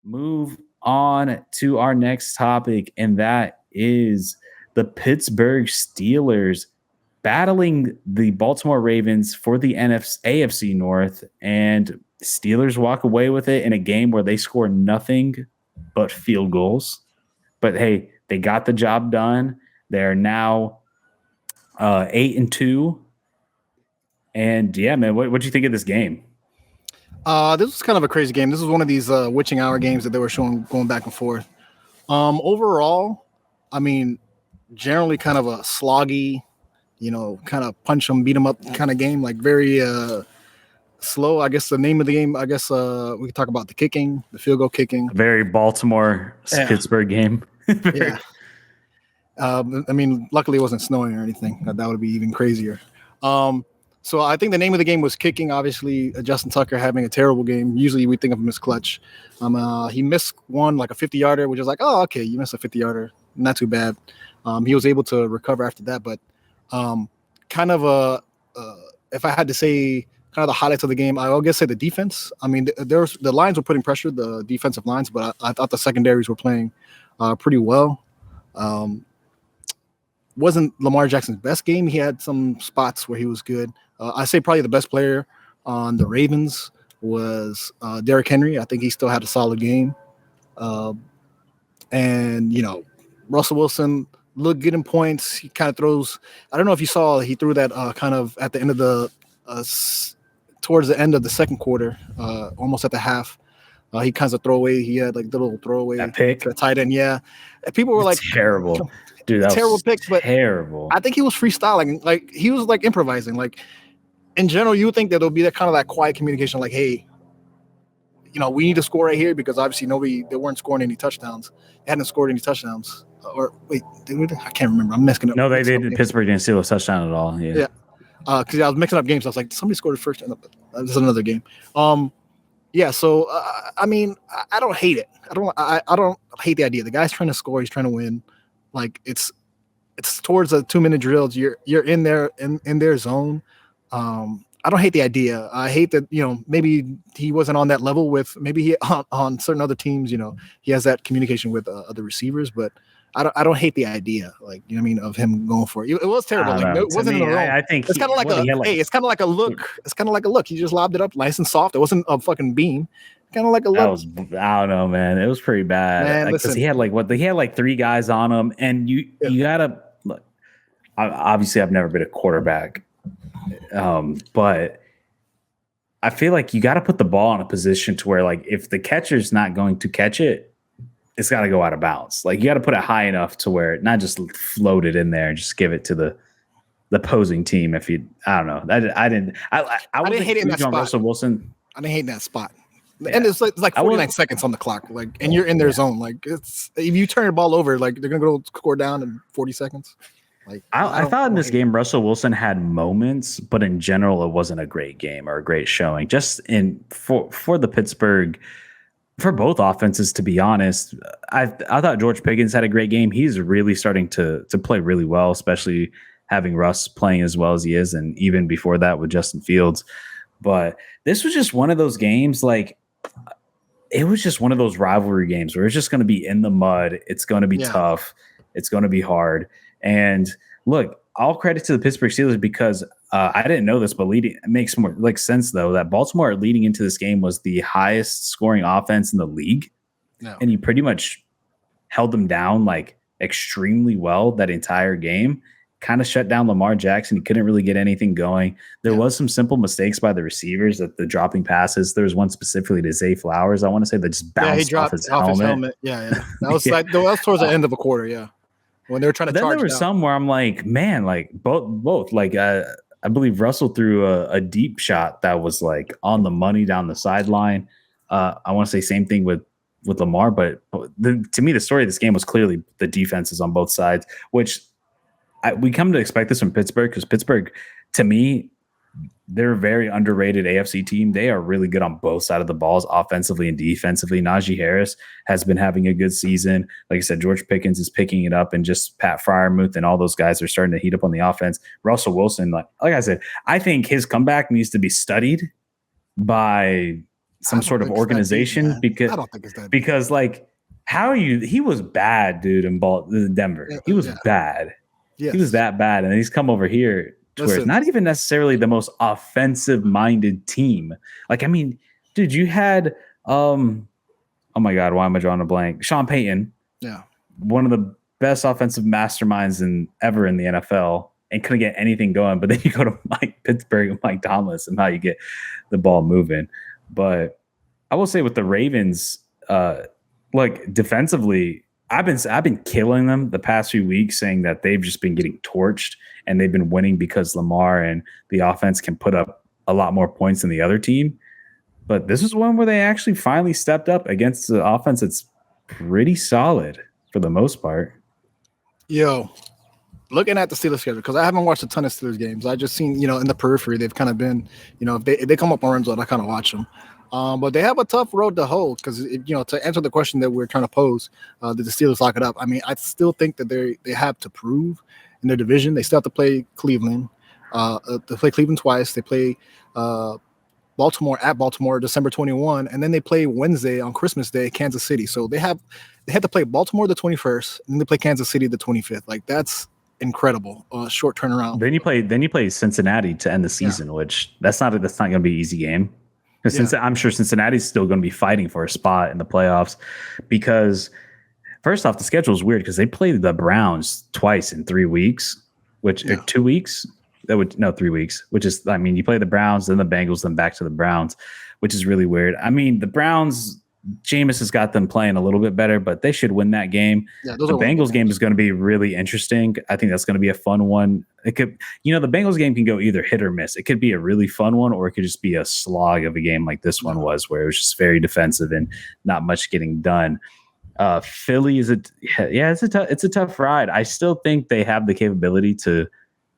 move on to our next topic, and that is the Pittsburgh Steelers battling the Baltimore Ravens for the AFC North, and Steelers walk away with it in a game where they score nothing but field goals. But hey, they got the job done. They're now 8-2. And yeah, man, what do you think of this game? This was kind of a crazy game. This was one of these witching hour games that they were showing going back and forth. Overall, I mean, generally kind of a sloggy, kind of punch them, beat them up kind of game, like very slow. I guess the name of the game, we can talk about the kicking, the field goal kicking. Very Baltimore-Pittsburgh game. Yeah. I mean, luckily it wasn't snowing or anything. That would be even crazier. So I think the name of the game was kicking. Obviously, Justin Tucker having a terrible game. Usually we think of him as clutch. He missed one, like a 50-yarder, which is like, oh, okay, you missed a 50-yarder. Not too bad. He was able to recover after that. But kind of if I had to say kind of the highlights of the game, I would guess say the defense. I mean, the lines were putting pressure, the defensive lines, but I thought the secondaries were playing pretty well. Wasn't Lamar Jackson's best game. He had some spots where he was good. I say probably the best player on the Ravens was Derrick Henry. I think he still had a solid game. And, Russell Wilson looked good in points. He kind of throws – I don't know if you saw he threw that kind of at the end of the towards the end of the second quarter, almost at the half. He kind of throwaway. He had like the little throwaway. That pick? The tight end, yeah. And people were like – terrible. Dude, that terrible was picks, but terrible. I think he was freestyling. Like, he was like improvising. Like, in general, you would think that there'll be that kind of that quiet communication, like, hey, we need to score right here, because obviously they weren't scoring any touchdowns. They hadn't scored any touchdowns. Or wait, I can't remember. I'm messing up. No, they didn't. Pittsburgh didn't steal a touchdown at all. Yeah. Because I was mixing up games. I was like, somebody scored the first. This is another game. Yeah. So I mean, I don't hate it. I don't hate the idea. The guy's trying to score. He's trying to win. Like, it's towards a 2-minute drills. You're in there in their zone. I don't hate the idea. I hate that, maybe he wasn't on that level with maybe he on certain other teams, he has that communication with other receivers, but I don't hate the idea, like, you know what I mean, of him going for it. It was terrible. Like, it wasn't in a row. I think it's kind of like it's kind of like a look. It's kind of like a look. He just lobbed it up nice and soft. It wasn't a fucking beam. Kind of like a look. I don't know, man. It was pretty bad. Because he had like 3 guys on him, and you gotta look. Obviously, I've never been a quarterback, but I feel like you got to put the ball in a position to where, like, if the catcher's not going to catch it, it's got to go out of bounds. Like, you got to put it high enough to where it not just float it in there and just give it to the opposing team. If you, I don't know, I didn't hate it in that spot. Russell Wilson. I didn't hate that spot. Yeah. And it's like 49 seconds on the clock, like, and you're in their zone. Like, it's, if you turn the ball over, like, they're gonna go score down in 40 seconds. Like, I thought in this game, Russell Wilson had moments, but in general, it wasn't a great game or a great showing. Just for the Pittsburgh, for both offenses, to be honest, I thought George Pickens had a great game. He's really starting to play really well, especially having Russ playing as well as he is, and even before that with Justin Fields. But this was just one of those games, like, it was just one of those rivalry games where it's just going to be in the mud. It's going to be tough. It's going to be hard. And look, all credit to the Pittsburgh Steelers, because I didn't know this, but it makes more like sense though that Baltimore leading into this game was the highest scoring offense in the league, and he pretty much held them down like extremely well that entire game. Kind of shut down Lamar Jackson. He couldn't really get anything going. There was some simple mistakes by the receivers, that the dropping passes. There was one specifically to Zay Flowers, I want to say, that just bounced off his helmet. Yeah. That was like that was towards the end of a quarter. Yeah, when they were trying to. Then there was some where I'm like, man, like both. Like I believe Russell threw a deep shot that was like on the money down the sideline. I want to say same thing with Lamar, but to me, the story of this game was clearly the defenses on both sides, which. We come to expect this from Pittsburgh, because Pittsburgh, to me, they're a very underrated AFC team. They are really good on both sides of the balls, offensively and defensively. Najee Harris has been having a good season. Like I said, George Pickens is picking it up, and just Pat Freiermuth and all those guys are starting to heat up on the offense. Russell Wilson, like I said, I think his comeback needs to be studied by some sort of organization I don't think it's that deep. because like how are you? He was bad, dude, in Denver. He was bad. Yes. He was that bad, and he's come over here to where it's not even necessarily the most offensive-minded team. Like, I mean, dude, you had oh my God, why am I drawing a blank? Sean Payton, one of the best offensive masterminds ever in the NFL, and couldn't get anything going. But then you go to Pittsburgh and Mike Thomas, and how you get the ball moving. But I will say with the Ravens, like defensively, I've been killing them the past few weeks, saying that they've just been getting torched and they've been winning because Lamar and the offense can put up a lot more points than the other team. But this is one where they actually finally stepped up against the offense that's pretty solid for the most part. Yo, looking at the Steelers schedule, because I haven't watched a ton of Steelers games. I just seen, in the periphery, they've kind of been, if they come up on rim zone, I kind of watch them. But they have a tough road to hoe because, to answer the question that we're trying to pose, did the Steelers lock it up? I mean, I still think that they have to prove in their division. They still have to play Cleveland. They play Cleveland twice. They play Baltimore at Baltimore, December 21, and then they play Wednesday on Christmas Day, Kansas City. So they had to play Baltimore the 21st, and then they play Kansas City the 25th. Like, that's incredible. Short turnaround. Then you play Cincinnati to end the season, which that's not going to be an easy game. Because I'm sure Cincinnati's still going to be fighting for a spot in the playoffs, because first off, the schedule is weird because they played the Browns twice in 3 weeks, or 2 weeks. 3 weeks, which is, I mean, you play the Browns, then the Bengals, then back to the Browns, which is really weird. I mean, the Browns, Jameis has got them playing a little bit better, but they should win that game. The Bengals game is going to be really interesting. I think that's going to be a fun one. It could, the Bengals game can go either hit or miss. It could be a really fun one, or it could just be a slog of a game like this one was, where it was just very defensive and not much getting done. Philly is it's a tough ride. I still think they have the capability to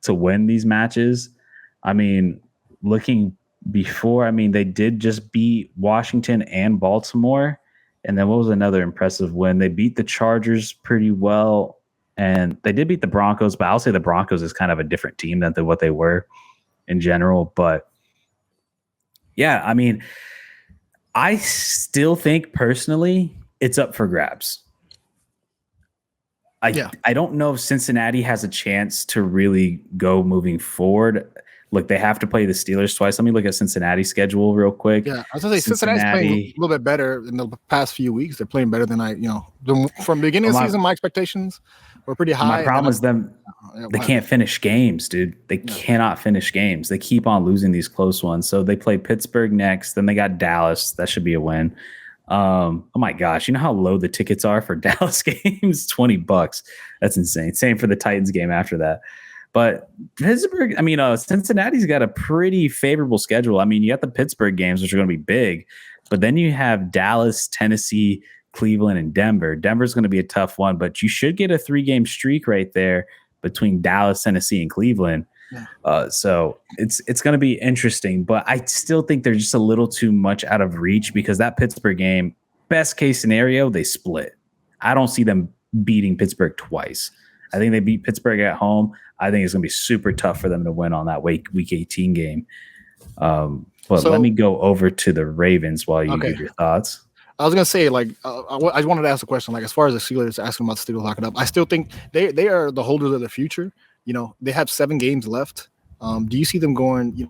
win these matches. I mean, looking before, I mean, they did just beat Washington and Baltimore. And then what was another impressive win? They beat the Chargers pretty well. And they did beat the Broncos, but I'll say the Broncos is kind of a different team than what they were in general. But yeah, I mean, I still think personally it's up for grabs. I don't know if Cincinnati has a chance to really go moving forward. Look, they have to play the Steelers twice. Let me look at Cincinnati's schedule real quick. Yeah, I was going to say Cincinnati's playing a little bit better in the past few weeks. They're playing better than from the beginning of the season, my expectations were pretty high. My problem is they can't finish games, dude. They cannot finish games. They keep on losing these close ones. So they play Pittsburgh next. Then they got Dallas. That should be a win. Oh my gosh, you know how low the tickets are for Dallas games? $20. That's insane. Same for the Titans game after that. But Pittsburgh, I mean, Cincinnati's got a pretty favorable schedule. I mean, you got the Pittsburgh games, which are going to be big, but then you have Dallas, Tennessee, Cleveland, and Denver. Denver's going to be a tough one, but you should get a 3-game streak right there between Dallas, Tennessee, and Cleveland. So it's going to be interesting, but I still think they're just a little too much out of reach, because that Pittsburgh game, best case scenario, they split. I don't see them beating Pittsburgh twice. I think they beat Pittsburgh at home. I think it's going to be super tough for them to win on that week 18 game. But let me go over to the Ravens while you give your thoughts. I was going to say, I wanted to ask a question, as far as the Steelers, asking about the Steelers lock it up. I still think they are the holders of the future. They have 7 games left. Do you see them going,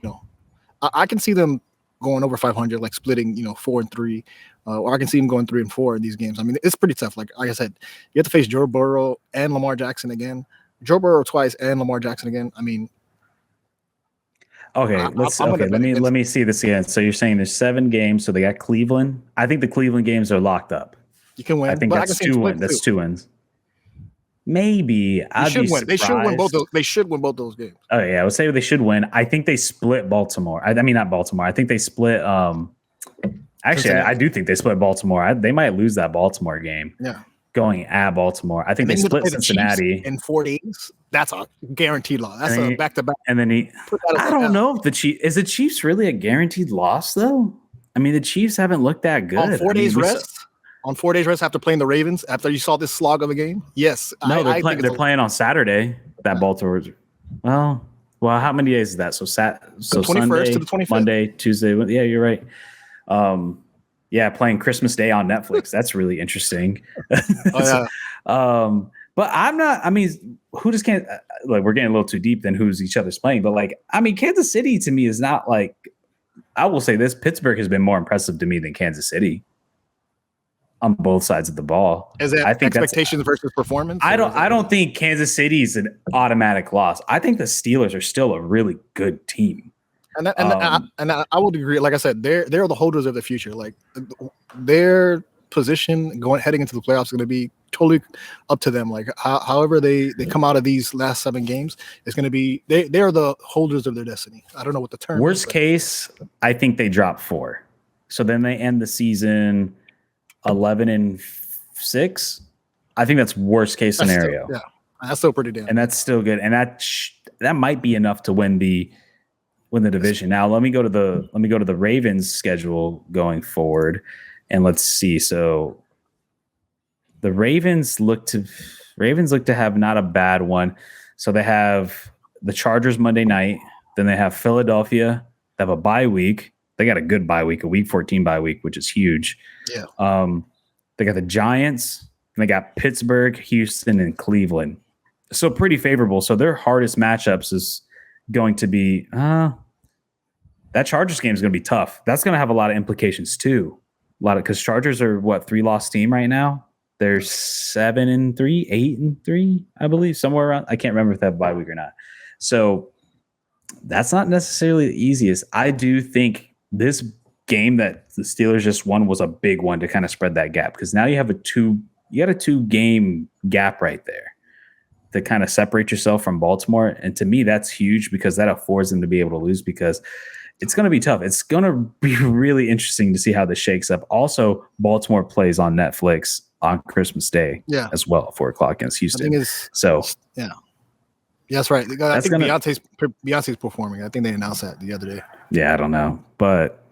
I can see them going over 500, like splitting, 4-3, or I can see them going 3-4 in these games. I mean, it's pretty tough. Like I said, you have to face Joe Burrow and Lamar Jackson again. Joe Burrow twice and Lamar Jackson again. I mean, let me see this again. So you're saying there's 7 games, so they got Cleveland. I think the Cleveland games are locked up. You can win. I think that's 2 wins. That's 2 wins. Maybe they should win both those. They should win both those games. Oh yeah, I would say they should win. I think they split Baltimore. I mean, not Baltimore. I think they split. Actually, I do think they split Baltimore. They might lose that Baltimore game. Yeah, going at Baltimore. I think they split Cincinnati in 4 days. That's a guaranteed loss. That's a back-to-back. And then I don't know if the Chiefs really a guaranteed loss though. I mean, the Chiefs haven't looked that good. On 4 days rest. On 4 days rest after playing the Ravens, after you saw this slog of a game? Yes. No, they're playing on Saturday. That Baltimore. Well, how many days is that? So the 21st Sunday, to the 25th. Monday, Tuesday. Yeah, you're right. Yeah, playing Christmas Day on Netflix. That's really interesting. Oh yeah, But I'm not. I mean, who just can't? Like, we're getting a little too deep than who's each other's playing. But like, I mean, Kansas City to me is not like. I will say this: Pittsburgh has been more impressive to me than Kansas City on both sides of the ball. is that I think expectations versus performance? I don't think Kansas City is an automatic loss. I think the Steelers are still a really good team. I would agree. Like I said, they're the holders of the future. Like their position heading into the playoffs is going to be totally up to them. Like however they come out of these last 7 games, it's going to be they are the holders of their destiny. I don't know what the term. Worst case, I think they drop 4, so then they end the season 11-6. I think that's worst case scenario. That's still pretty damn. And that's still good. And that might be enough to win the division. Now let me go to the Ravens schedule going forward, and let's see. So the Ravens look to have not a bad one. So they have the Chargers Monday night, then they have Philadelphia. They have a bye week. They got a good bye week, a week 14 bye week, which is huge. Yeah. They got the Giants, and they got Pittsburgh, Houston, and Cleveland. So pretty favorable. So their hardest matchups is going to be that Chargers game is going to be tough. That's going to have a lot of implications too. Because Chargers are 3-loss team right now. They're 7-3, 8-3, I believe, somewhere around. I can't remember if they have a bye week or not. So that's not necessarily the easiest. I do think this game that the Steelers just won was a big one to kind of spread that gap, because now you have a 2-game gap right there to kind of separate yourself from Baltimore. And to me, that's huge, because that affords them to be able to lose, because it's going to be tough. It's going to be really interesting to see how this shakes up. Also, Baltimore plays on Netflix on Christmas Day as well, 4:00 against Houston. Yeah, that's right. I think Beyonce's performing. I think they announced that the other day. Yeah, I don't know. But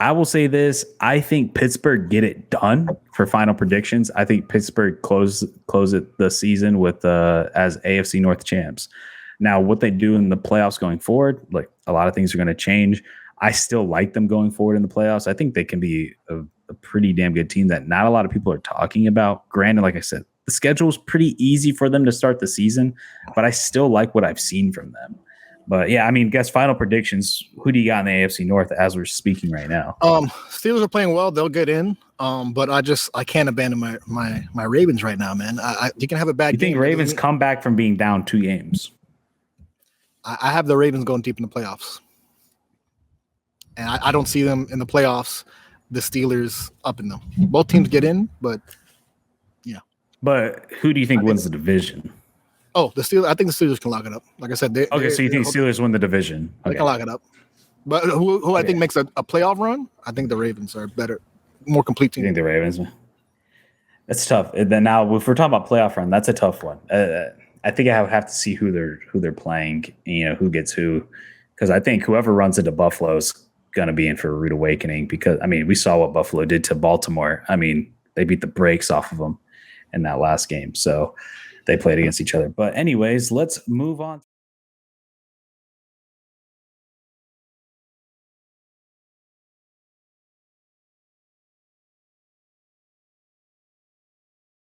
I will say this. I think Pittsburgh get it done for final predictions. I think Pittsburgh close it the season with as AFC North champs. Now, what they do in the playoffs going forward, like, a lot of things are going to change. I still like them going forward in the playoffs. I think they can be a pretty damn good team that not a lot of people are talking about. Granted, like I said, the schedule is pretty easy for them to start the season, but I still like what I've seen from them. But yeah, I mean, guess final predictions. Who do you got in the AFC North as we're speaking right now? Steelers are playing well; they'll get in. But I can't abandon my Ravens right now, man. You can have a bad game. You think Ravens come back from being down 2 games? I have the Ravens going deep in the playoffs, and I don't see them in the playoffs. The Steelers up in them. Both teams get in, but yeah. But who do you think wins the division? Oh, the Steelers. I think the Steelers can lock it up. Like I said, so you think Steelers win the division? They can lock it up. But who I think makes a playoff run? I think the Ravens are better, more complete team. You think the Ravens? That's tough. And then now, if we're talking about playoff run, that's a tough one. I think I have to see who they're playing. Who gets who, because I think whoever runs into Buffalo is going to be in for a rude awakening. Because I mean, we saw what Buffalo did to Baltimore. I mean, they beat the brakes off of them in that last game. So they played against each other. But anyways, let's move on.